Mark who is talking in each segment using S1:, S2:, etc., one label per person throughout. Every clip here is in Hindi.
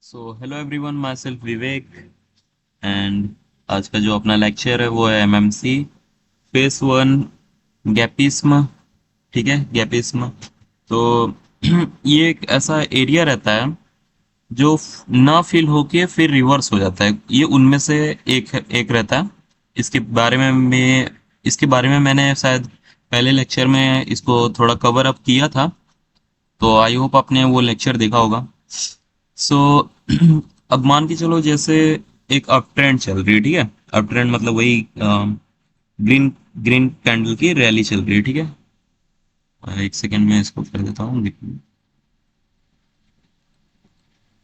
S1: So hello everyone, my self Vivek. And आज का जो अपना लेक्चर है वो है एमएमसी फेस वन, गैपिज्म। ठीक है, गैपिज्म। तो ये एक ऐसा एरिया रहता है जो ना फिल होके फिर रिवर्स हो जाता है। ये उनमें से एक एक रहता है। इसके बारे में मैंने शायद पहले लेक्चर में इसको थोड़ा कवर अप किया था। तो आई होप आपने वो लेक्चर देखा होगा। सो अब मान के चलो, जैसे एक अप ट्रेंड चल रही है। ठीक है, अप ट्रेंड मतलब वही ग्रीन ग्रीन कैंडल की रैली चल रही है। ठीक है, एक सेकेंड में इसको कर देता हूँ।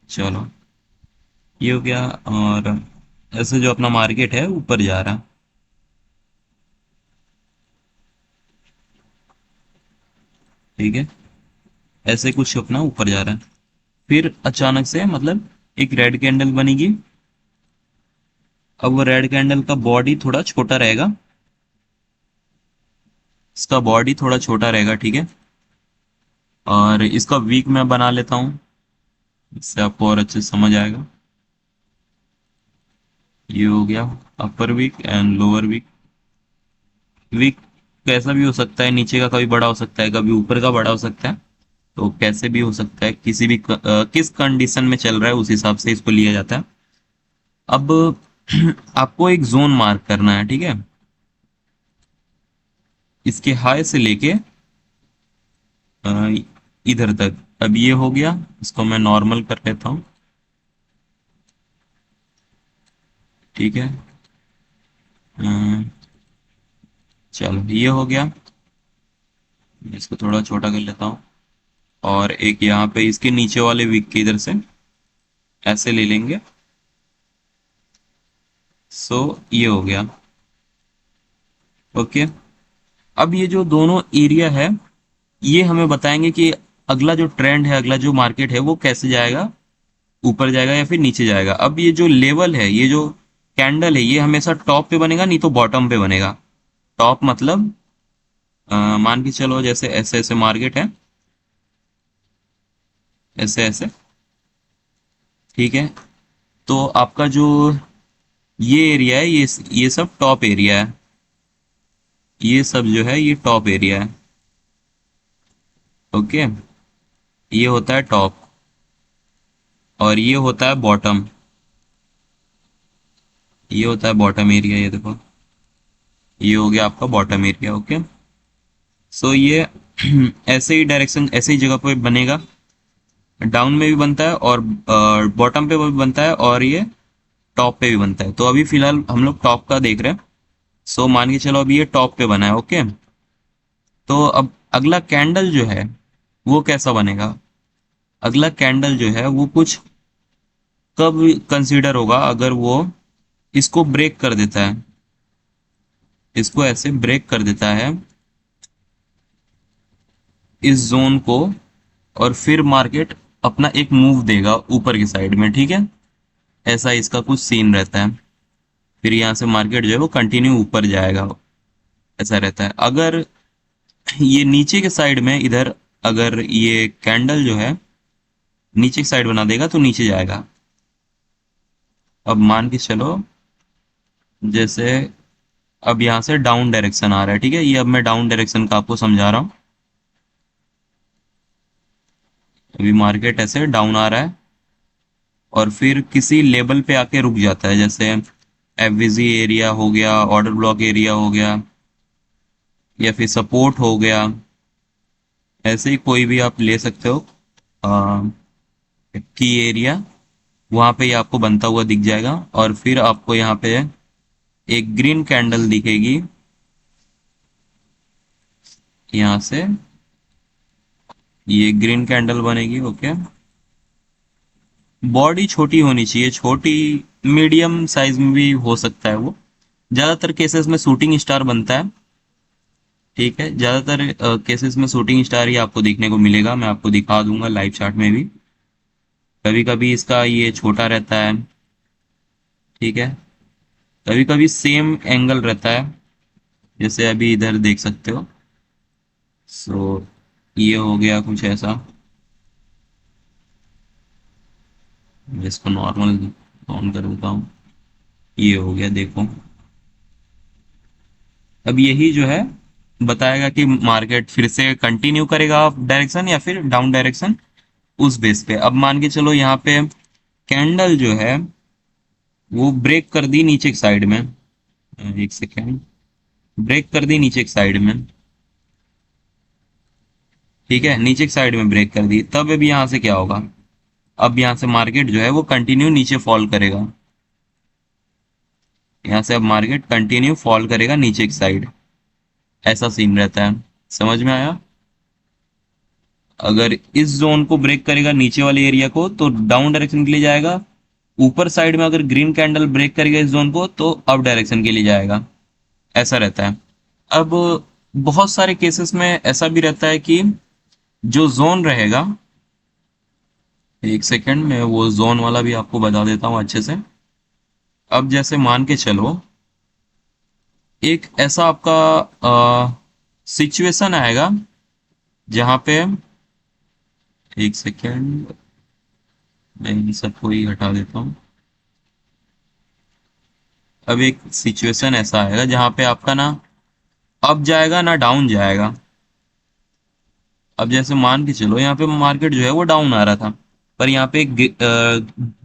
S1: चलो, ये हो गया। और ऐसे जो अपना मार्केट है ऊपर जा रहा है। ठीक है, ऐसे कुछ अपना ऊपर जा रहा है। फिर अचानक से मतलब एक रेड कैंडल बनेगी। अब वो रेड कैंडल का बॉडी थोड़ा छोटा रहेगा। इसका बॉडी थोड़ा छोटा रहेगा। ठीक है, और इसका वीक मैं बना लेता हूँ, इससे आपको और अच्छे से समझ आएगा। ये हो गया upper wick and lower wick. Wick कैसा भी हो सकता है, नीचे का कभी बड़ा हो सकता है, कभी ऊपर का बड़ा हो सकता है। तो कैसे भी हो सकता है, किसी भी किस कंडीशन में चल रहा है उस हिसाब से इसको लिया जाता है। अब आपको एक जोन मार्क करना है। ठीक है, इसके हाई से लेके अ, इधर तक। अब ये हो गया, इसको मैं नॉर्मल कर लेता हूँ। ठीक है, अ, चलो ये हो गया। इसको थोड़ा छोटा कर लेता हूँ। और एक यहाँ पे इसके नीचे वाले वीक के इधर से ऐसे ले लेंगे। सो ये हो गया। ओके, अब ये जो दोनों एरिया है, ये हमें बताएंगे कि अगला जो ट्रेंड है, अगला जो मार्केट है वो कैसे जाएगा, ऊपर जाएगा या फिर नीचे जाएगा। अब ये जो लेवल है, ये जो कैंडल है, ये हमेशा टॉप पे बनेगा, नहीं तो बॉटम पे बनेगा। टॉप मतलब मान के चलो जैसे ऐसे ऐसे मार्केट है, ऐसे ऐसे। ठीक है, तो आपका जो ये एरिया है, ये सब टॉप एरिया है। ये सब जो है ये टॉप एरिया है। ओके, ये होता है टॉप और ये होता है बॉटम। ये होता है बॉटम एरिया, ये देखो। ये हो गया आपका बॉटम एरिया। ओके, सो ये ऐसे ही डायरेक्शन, ऐसे ही जगह पे बनेगा। डाउन में भी बनता है और बॉटम पे भी बनता है और ये टॉप पे भी बनता है। तो अभी फिलहाल हम लोग टॉप का देख रहे हैं। सो मान के चलो अभी ये टॉप पे बना है। ओके, तो अब अगला कैंडल जो है वो कैसा बनेगा। अगला कैंडल जो है वो कुछ कब कंसीडर होगा, अगर वो इसको ब्रेक कर देता है, इसको ऐसे ब्रेक कर देता है, इस जोन को। और फिर मार्केट अपना एक मूव देगा ऊपर की साइड में। ठीक है, ऐसा इसका कुछ सीन रहता है। फिर यहाँ से मार्केट जो है वो कंटिन्यू ऊपर जाएगा। ऐसा रहता है। अगर ये नीचे के साइड में इधर, अगर ये कैंडल जो है नीचे की साइड बना देगा तो नीचे जाएगा। अब मान के चलो, जैसे अब यहाँ से डाउन डायरेक्शन आ रहा है। ठीक है, ये अब मैं डाउन डायरेक्शन का आपको समझा रहा हूँ। अभी मार्केट ऐसे डाउन आ रहा है और फिर किसी लेवल पे आके रुक जाता है, जैसे एफवीजी एरिया हो गया, ऑर्डर ब्लॉक एरिया हो गया, या फिर सपोर्ट हो गया। ऐसे ही कोई भी आप ले सकते हो की एरिया। वहां पे ये आपको बनता हुआ दिख जाएगा और फिर आपको यहाँ पे एक ग्रीन कैंडल दिखेगी यहाँ से। ये ग्रीन कैंडल बनेगी। ओके, बॉडी छोटी होनी चाहिए, छोटी मीडियम साइज में भी हो सकता है वो। ज्यादातर केसेस में शूटिंग स्टार बनता है। ठीक है, ज्यादातर केसेस में शूटिंग स्टार ही आपको देखने को मिलेगा। मैं आपको दिखा दूंगा लाइव चार्ट में भी। कभी कभी इसका ये छोटा रहता है। ठीक है, कभी कभी सेम एंगल रहता है, जैसे अभी इधर देख सकते हो। सो ये हो गया कुछ ऐसा। मैं इसको नॉर्मल ऑन कर देता हूँ। ये हो गया देखो। अब यही जो है बताएगा कि मार्केट फिर से कंटिन्यू करेगा अप डायरेक्शन या फिर डाउन डायरेक्शन, उस बेस पे। अब मान के चलो यहाँ पे कैंडल जो है वो ब्रेक कर दी नीचे की साइड में। एक सेकेंड। ब्रेक कर दी नीचे की साइड में। ठीक है, नीचे की साइड में ब्रेक कर दी, तब अब यहाँ से क्या होगा? अब यहाँ से मार्केट जो है वो कंटिन्यू नीचे फॉल करेगा। यहाँ से अब मार्केट कंटिन्यू फॉल करेगा नीचे की साइड। ऐसा सीन रहता है। समझ में आया? अगर इस जोन को ब्रेक करेगा नीचे वाले एरिया को तो डाउन डायरेक्शन के लिए जाएगा। ऊपर साइड में अगर ग्रीन कैंडल ब्रेक करेगा इस जोन को तो अप डायरेक्शन के लिए जाएगा। ऐसा रहता है। अब बहुत सारे केसेस में ऐसा भी रहता है कि जो जोन रहेगा, एक सेकंड में वो जोन वाला भी आपको बता देता हूँ अच्छे से। अब जैसे मान के चलो एक ऐसा आपका सिचुएशन आएगा जहां पे, एक सेकेंड मैं इन सबको ही हटा देता हूँ। अब एक सिचुएशन ऐसा आएगा जहां पे आपका ना अप जाएगा ना डाउन जाएगा। अब जैसे मान के चलो यहाँ पे मार्केट जो है वो डाउन आ रहा था, पर यहाँ पे एक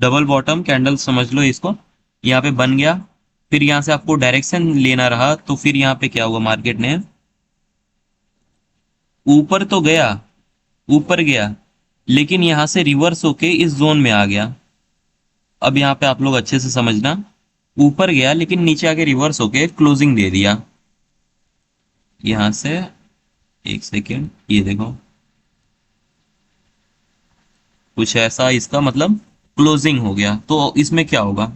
S1: डबल बॉटम कैंडल समझ लो इसको, यहाँ पे बन गया। फिर यहाँ से आपको डायरेक्शन लेना रहा तो फिर यहाँ पे क्या हुआ, मार्केट ने ऊपर तो गया, ऊपर गया, लेकिन यहाँ से रिवर्स होके इस जोन में आ गया। अब यहाँ पे आप लोग अच्छे से समझना, ऊपर गया लेकिन नीचे आके रिवर्स होके क्लोजिंग दे दिया यहाँ से। एक सेकेंड, ये देखो कुछ ऐसा, इसका मतलब क्लोजिंग हो गया। तो इसमें क्या होगा?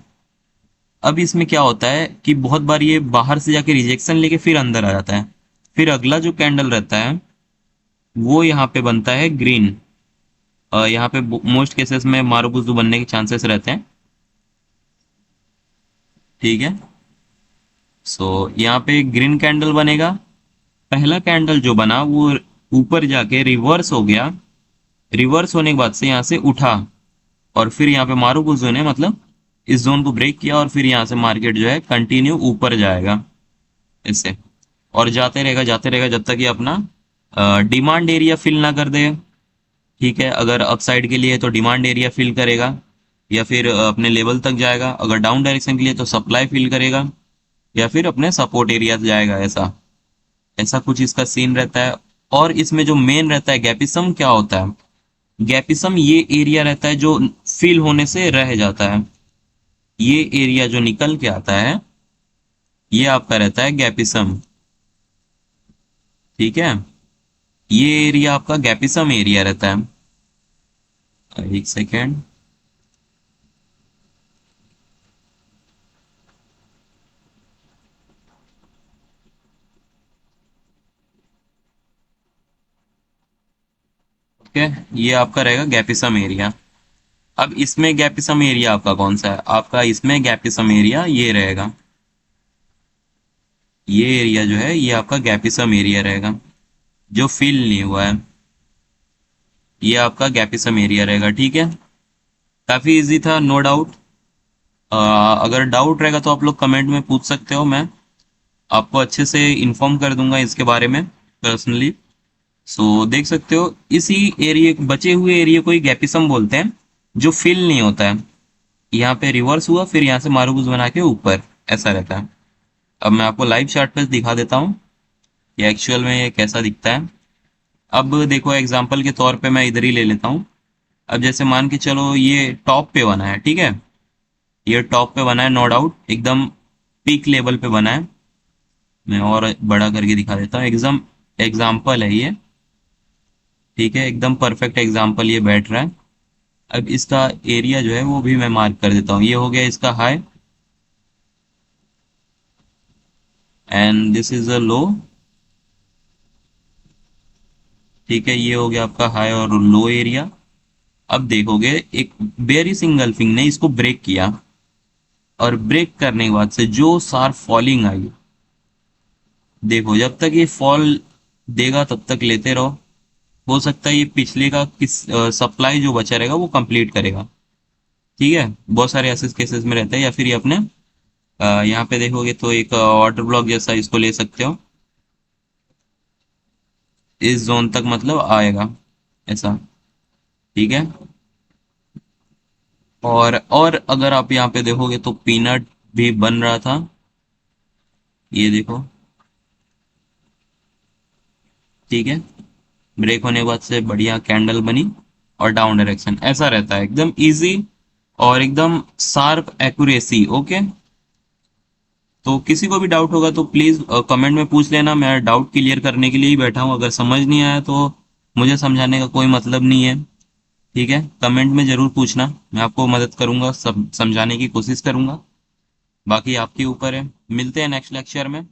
S1: अब इसमें क्या होता है कि बहुत बार ये बाहर से जाके रिजेक्शन लेके फिर अंदर आ जाता है। फिर अगला जो कैंडल रहता है वो यहाँ पे बनता है ग्रीन। यहाँ पे मोस्ट केसेस में मारुबुजू बनने के चांसेस रहते हैं। ठीक है, सो यहाँ पे ग्रीन कैंडल बनेगा। पहला कैंडल जो बना वो ऊपर जाके रिवर्स हो गया। रिवर्स होने के बाद से यहाँ से उठा और फिर यहाँ पे मारुबुजू ने मतलब इस जोन को ब्रेक किया और फिर यहाँ से मार्केट जो है कंटिन्यू ऊपर जाएगा इससे, और जाते रहेगा जब तक ये अपना डिमांड एरिया फिल ना कर दे। ठीक है, अगर अपसाइड के लिए तो डिमांड एरिया फिल करेगा या फिर अपने लेवल तक जाएगा। अगर डाउन डायरेक्शन के लिए तो सप्लाई फिल करेगा या फिर अपने सपोर्ट एरिया जाएगा। ऐसा ऐसा कुछ इसका सीन रहता है। और इसमें जो मेन रहता है गैपिज्म, क्या होता है? गैपिज्म ये एरिया रहता है जो फिल होने से रह जाता है। ये एरिया जो निकल के आता है ये आपका रहता है गैपिज्म। ठीक है, ये एरिया आपका गैपिज्म एरिया रहता है। एक सेकेंड। ओके, ये आपका रहेगा गैपिज्म एरिया। अब इसमें गैपिज्म एरिया आपका कौन सा है? आपका इसमें गैपिज्म एरिया ये रहेगा। ये एरिया जो है ये आपका गैपिज्म एरिया रहेगा जो फिल नहीं हुआ है। ये आपका गैपिज्म एरिया रहेगा। ठीक है, काफी इजी था, नो डाउट। अगर डाउट रहेगा तो आप लोग कमेंट में पूछ सकते हो, मैं आपको अच्छे से इन्फॉर्म कर दूंगा इसके बारे में पर्सनली। सो देख सकते हो इसी एरिया, बचे हुए एरिया को ही गैपिज्म बोलते हैं जो फिल नहीं होता है। यहाँ पे रिवर्स हुआ फिर यहाँ से मारूबूज बना के ऊपर, ऐसा रहता है। अब मैं आपको लाइव चार्ट पे दिखा देता हूँ कि एक्चुअल में ये कैसा दिखता है। अब देखो एग्जांपल के तौर पे मैं इधर ही ले लेता हूँ। अब जैसे मान के चलो ये टॉप पे बना है, ठीक है, ये टॉप पे बना है, नो डाउट एकदम पीक लेवल पे बना है। मैं और बड़ा करके दिखा देता हूँ। एग्जाम्पल है ये। ठीक है, एकदम परफेक्ट एग्जाम्पल ये बैठ रहा है। अब इसका एरिया जो है वो भी मैं मार्क कर देता हूँ। ये हो गया इसका high and this is a low. ठीक है, ये हो गया आपका हाई और लो एरिया। अब देखोगे एक बेरी सिंगल्फिंग ने इसको ब्रेक किया और ब्रेक करने के बाद से जो शार्प फॉलिंग आई, देखो जब तक ये फॉल देगा तब तक लेते रहो। हो सकता है ये पिछले का किस सप्लाई जो बचा रहेगा वो कंप्लीट करेगा। ठीक है, बहुत सारे ऐसे केसेस में रहता है। या फिर ये अपने यहाँ पे देखोगे तो एक वाटर ब्लॉक जैसा इसको ले सकते हो, इस जोन तक मतलब आएगा ऐसा। ठीक है, और अगर आप यहाँ पे देखोगे तो पीनट भी बन रहा था, ये देखो। ठीक है, ब्रेक होने के बाद से बढ़िया कैंडल बनी, और डाउन डायरेक्शन ऐसा रहता है, एकदम इजी और एकदम शार्प एक्यूरेसी। ओके, तो किसी को भी डाउट होगा तो प्लीज कमेंट में पूछ लेना, मैं डाउट क्लियर करने के लिए ही बैठा हूँ। अगर समझ नहीं आया तो मुझे समझाने का कोई मतलब नहीं है। ठीक है, कमेंट में जरूर पूछना, मैं आपको मदद करूंगा, सब समझाने की कोशिश करूंगा। बाकी आपके ऊपर है। मिलते हैं नेक्स्ट लेक्चर में।